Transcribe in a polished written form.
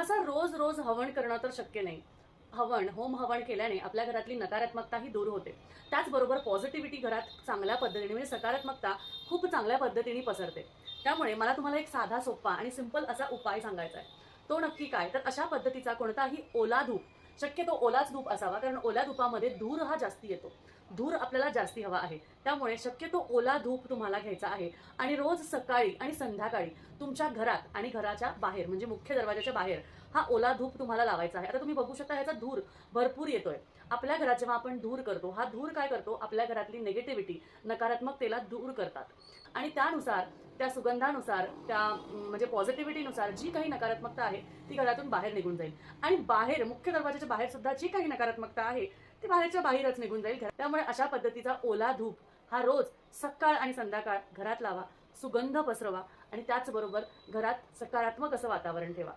सहसा रोज रोज हवन करणं तर शक्य नाही. होम हवन केल्याने आपल्या घरातली नकारात्मकताही दूर होते. त्याचबरोबर पॉझिटिव्हिटी घरात चांगल्या पद्धतीने म्हणजे सकारात्मकता खूप चांगल्या पद्धतीने पसरते. त्यामुळे मला तुम्हाला एक साधा सोपा आणि सिंपल असा उपाय सांगायचा आहे. तो नक्की काय, तर अशा पद्धतीचा कोणताही ओला धूप, शक्यतो ओलाच धूप असावा, कारण ओल्या धुपामध्ये धूर हा जास्ती येतो. धूर आपल्याला जास्ती हवा आहे. त्यामुळे शक्यतो ओला धूप तुम्हाला घ्यायचा आहे आणि रोज सकाळी आणि संध्याकाळी तुमच्या घरात आणि घराच्या बाहेर म्हणजे मुख्य दरवाजाच्या बाहेर हा ओला धूप तुम्हाला लावायचा आहे. आता तुम्ही बघू शकता ह्याचा धूर भरपूर येतोय. आपल्या घरात जेव्हा आपण धूर करतो, हा धूर काय करतो, आपल्या घरातली निगेटिव्हिटी, नकारात्मकतेला दूर करतात आणि त्यानुसार, त्या सुगंधानुसार, त्या म्हणजे पॉझिटिव्हिटीनुसार जी काही नकारात्मकता आहे ती घरातून बाहेर निघून जाईल आणि बाहेर मुख्य दरवाजाच्या बाहेर सुद्धा जी काही नकारात्मकता आहे ती बाहेरच्या बाहेरच निघून जाईल. त्यामुळे अशा पद्धतीचा ओला धूप हा रोज सकाळ आणि संध्याकाळ घरात लावा, सुगंध पसरवा आणि त्याचबरोबर घरात सकारात्मक असं वातावरण ठेवा.